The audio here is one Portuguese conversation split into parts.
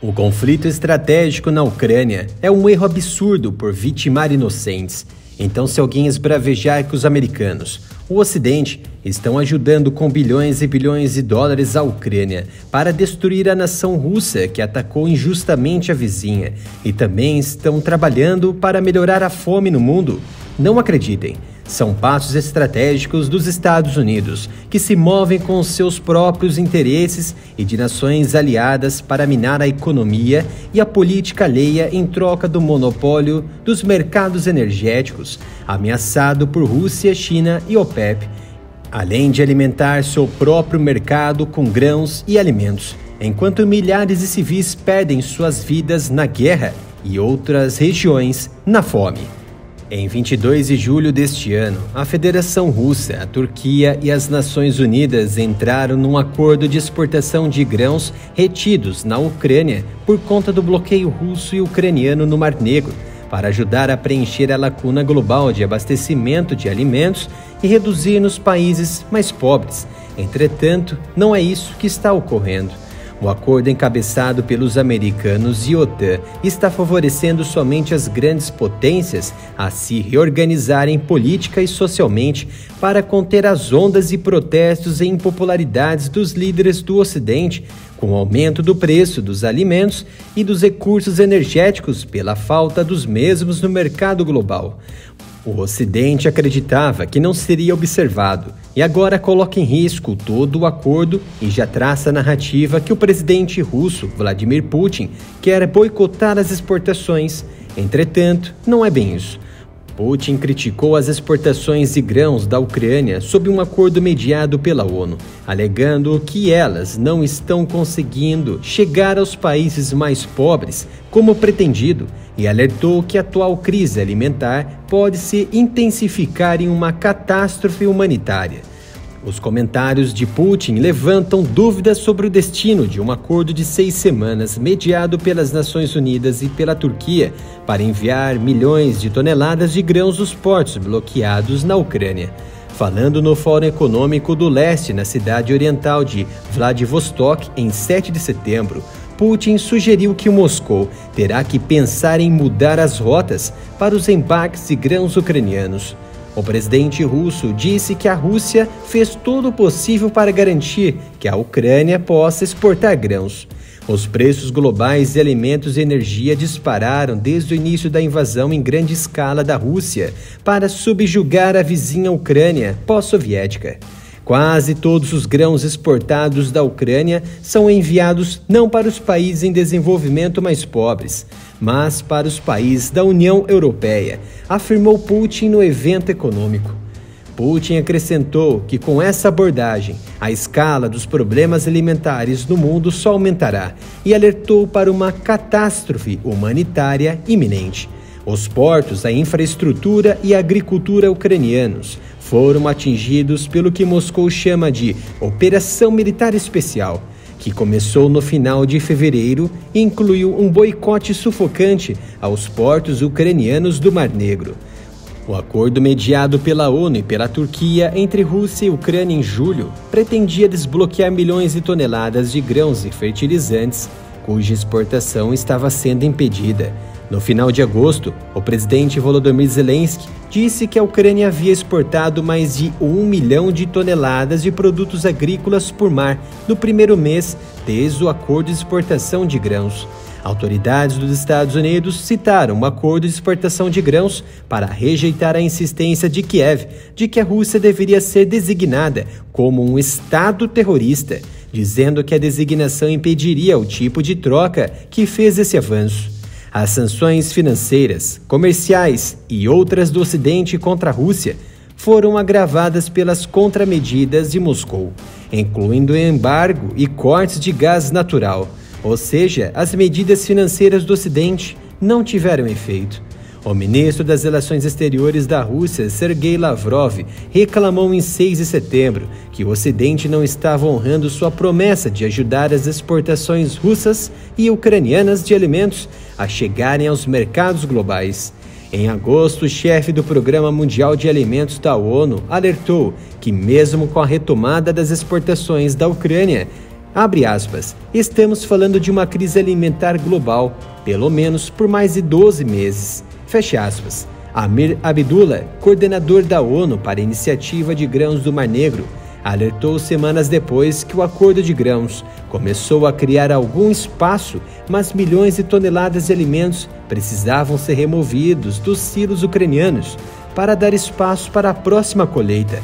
O conflito estratégico na Ucrânia é um erro absurdo por vitimar inocentes. Então, se alguém esbravejar que os americanos, o Ocidente, estão ajudando com bilhões e bilhões de dólares a Ucrânia para destruir a nação russa que atacou injustamente a vizinha e também estão trabalhando para melhorar a fome no mundo, não acreditem. São passos estratégicos dos Estados Unidos, que se movem com seus próprios interesses e de nações aliadas para minar a economia e a política alheia em troca do monopólio dos mercados energéticos, ameaçado por Rússia, China e OPEP, além de alimentar seu próprio mercado com grãos e alimentos, enquanto milhares de civis perdem suas vidas na guerra e outras regiões na fome. Em 22 de julho deste ano, a Federação Russa, a Turquia e as Nações Unidas entraram num acordo de exportação de grãos retidos na Ucrânia por conta do bloqueio russo e ucraniano no Mar Negro, para ajudar a preencher a lacuna global de abastecimento de alimentos e reduzir nos países mais pobres. Entretanto, não é isso que está ocorrendo. O acordo encabeçado pelos americanos e OTAN está favorecendo somente as grandes potências a se reorganizarem política e socialmente para conter as ondas e protestos e impopularidades dos líderes do Ocidente, com o aumento do preço dos alimentos e dos recursos energéticos pela falta dos mesmos no mercado global. O Ocidente acreditava que não seria observado e agora coloca em risco todo o acordo e já traça a narrativa que o presidente russo, Vladimir Putin, quer boicotar as exportações. Entretanto, não é bem isso. Putin criticou as exportações de grãos da Ucrânia sob um acordo mediado pela ONU, alegando que elas não estão conseguindo chegar aos países mais pobres como pretendido, e alertou que a atual crise alimentar pode se intensificar em uma catástrofe humanitária. Os comentários de Putin levantam dúvidas sobre o destino de um acordo de 6 semanas mediado pelas Nações Unidas e pela Turquia para enviar milhões de toneladas de grãos dos portos bloqueados na Ucrânia. Falando no Fórum Econômico do Leste na cidade oriental de Vladivostok em 7 de setembro, Putin sugeriu que Moscou terá que pensar em mudar as rotas para os embarques de grãos ucranianos. O presidente russo disse que a Rússia fez todo o possível para garantir que a Ucrânia possa exportar grãos. Os preços globais de alimentos e energia dispararam desde o início da invasão em grande escala da Rússia para subjugar a vizinha Ucrânia pós-soviética. Quase todos os grãos exportados da Ucrânia são enviados não para os países em desenvolvimento mais pobres, mas para os países da União Europeia, afirmou Putin no evento econômico. Putin acrescentou que com essa abordagem, a escala dos problemas alimentares no mundo só aumentará e alertou para uma catástrofe humanitária iminente. Os portos, a infraestrutura e a agricultura ucranianos foram atingidos pelo que Moscou chama de Operação Militar Especial, que começou no final de fevereiro e incluiu um boicote sufocante aos portos ucranianos do Mar Negro. O acordo mediado pela ONU e pela Turquia entre Rússia e Ucrânia em julho pretendia desbloquear milhões de toneladas de grãos e fertilizantes, cuja exportação estava sendo impedida. No final de agosto, o presidente Volodymyr Zelensky disse que a Ucrânia havia exportado mais de 1 milhão de toneladas de produtos agrícolas por mar no primeiro mês desde o acordo de exportação de grãos. Autoridades dos Estados Unidos citaram um acordo de exportação de grãos para rejeitar a insistência de Kiev de que a Rússia deveria ser designada como um Estado terrorista, dizendo que a designação impediria o tipo de troca que fez esse avanço. As sanções financeiras, comerciais e outras do Ocidente contra a Rússia foram agravadas pelas contramedidas de Moscou, incluindo embargo e cortes de gás natural, ou seja, as medidas financeiras do Ocidente não tiveram efeito. O ministro das Relações Exteriores da Rússia, Sergei Lavrov, reclamou em 6 de setembro que o Ocidente não estava honrando sua promessa de ajudar as exportações russas e ucranianas de alimentos a chegarem aos mercados globais. Em agosto, o chefe do Programa Mundial de Alimentos da ONU alertou que, mesmo com a retomada das exportações da Ucrânia, Abre aspas, estamos falando de uma crise alimentar global, pelo menos por mais de 12 meses. Fecha aspas. Amir Abdullah, coordenador da ONU para a Iniciativa de Grãos do Mar Negro, alertou semanas depois que o acordo de grãos começou a criar algum espaço, mas milhões de toneladas de alimentos precisavam ser removidos dos silos ucranianos para dar espaço para a próxima colheita.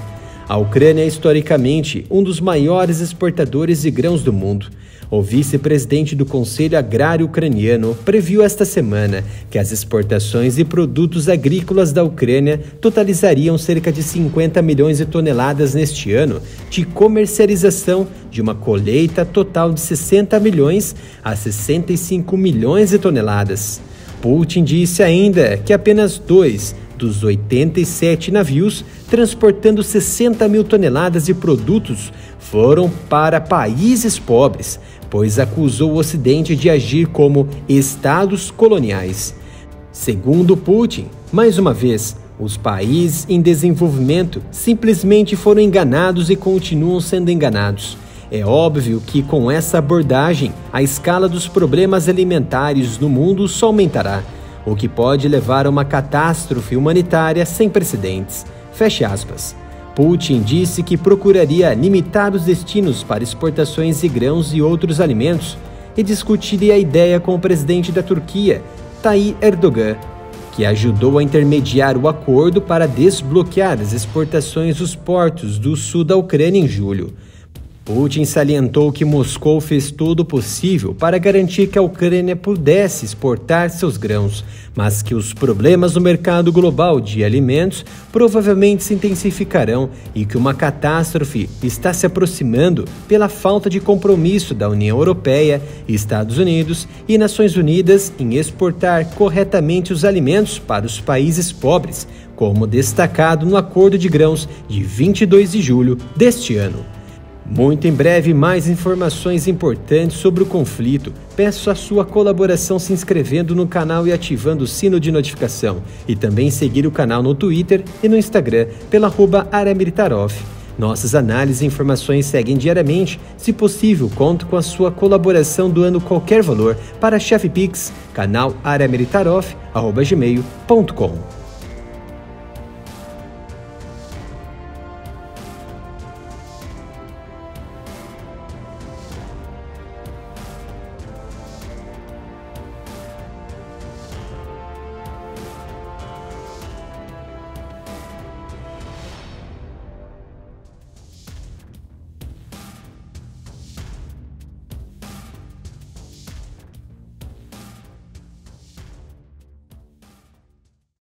A Ucrânia é historicamente um dos maiores exportadores de grãos do mundo. O vice-presidente do Conselho Agrário Ucraniano previu esta semana que as exportações de produtos agrícolas da Ucrânia totalizariam cerca de 50 milhões de toneladas neste ano, de comercialização de uma colheita total de 60 milhões a 65 milhões de toneladas. Putin disse ainda que apenas 2 dos 87 navios transportando 60 mil toneladas de produtos foram para países pobres, pois acusou o Ocidente de agir como estados coloniais. Segundo Putin, mais uma vez, os países em desenvolvimento simplesmente foram enganados e continuam sendo enganados. É óbvio que com essa abordagem, a escala dos problemas alimentares no mundo só aumentará, o que pode levar a uma catástrofe humanitária sem precedentes. Fecha aspas. Putin disse que procuraria limitar os destinos para exportações de grãos e outros alimentos e discutiria a ideia com o presidente da Turquia, Tayyip Erdogan, que ajudou a intermediar o acordo para desbloquear as exportações dos portos do sul da Ucrânia em julho. Putin salientou que Moscou fez todo o possível para garantir que a Ucrânia pudesse exportar seus grãos, mas que os problemas no mercado global de alimentos provavelmente se intensificarão e que uma catástrofe está se aproximando pela falta de compromisso da União Europeia, Estados Unidos e Nações Unidas em exportar corretamente os alimentos para os países pobres, como destacado no Acordo de Grãos de 22 de julho deste ano. Muito em breve, mais informações importantes sobre o conflito. Peço a sua colaboração se inscrevendo no canal e ativando o sino de notificação. E também seguir o canal no Twitter e no Instagram pela @AreaMilitarOff. Nossas análises e informações seguem diariamente. Se possível, conto com a sua colaboração doando qualquer valor para a chave Pix, canal areamilitaroff@gmail.com.